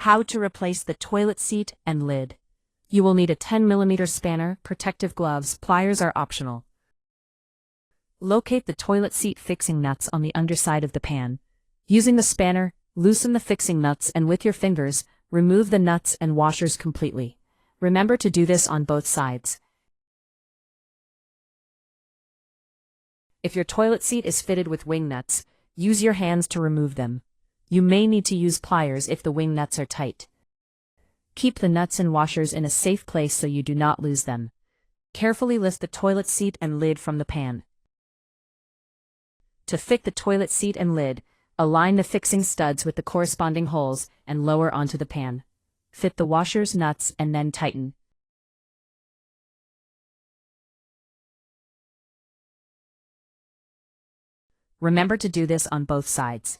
How to replace the toilet seat and lid. You will need a 10mm spanner, protective gloves, pliers are optional. Locate the toilet seat fixing nuts on the underside of the pan. Using the spanner, loosen the fixing nuts and with your fingers, remove the nuts and washers completely. Remember to do this on both sides. If your toilet seat is fitted with wing nuts, use your hands to remove them. You may need to use pliers if the wing nuts are tight. Keep the nuts and washers in a safe place so you do not lose them. Carefully lift the toilet seat and lid from the pan. To fit the toilet seat and lid, align the fixing studs with the corresponding holes and lower onto the pan. Fit the washers, nuts, and then tighten. Remember to do this on both sides.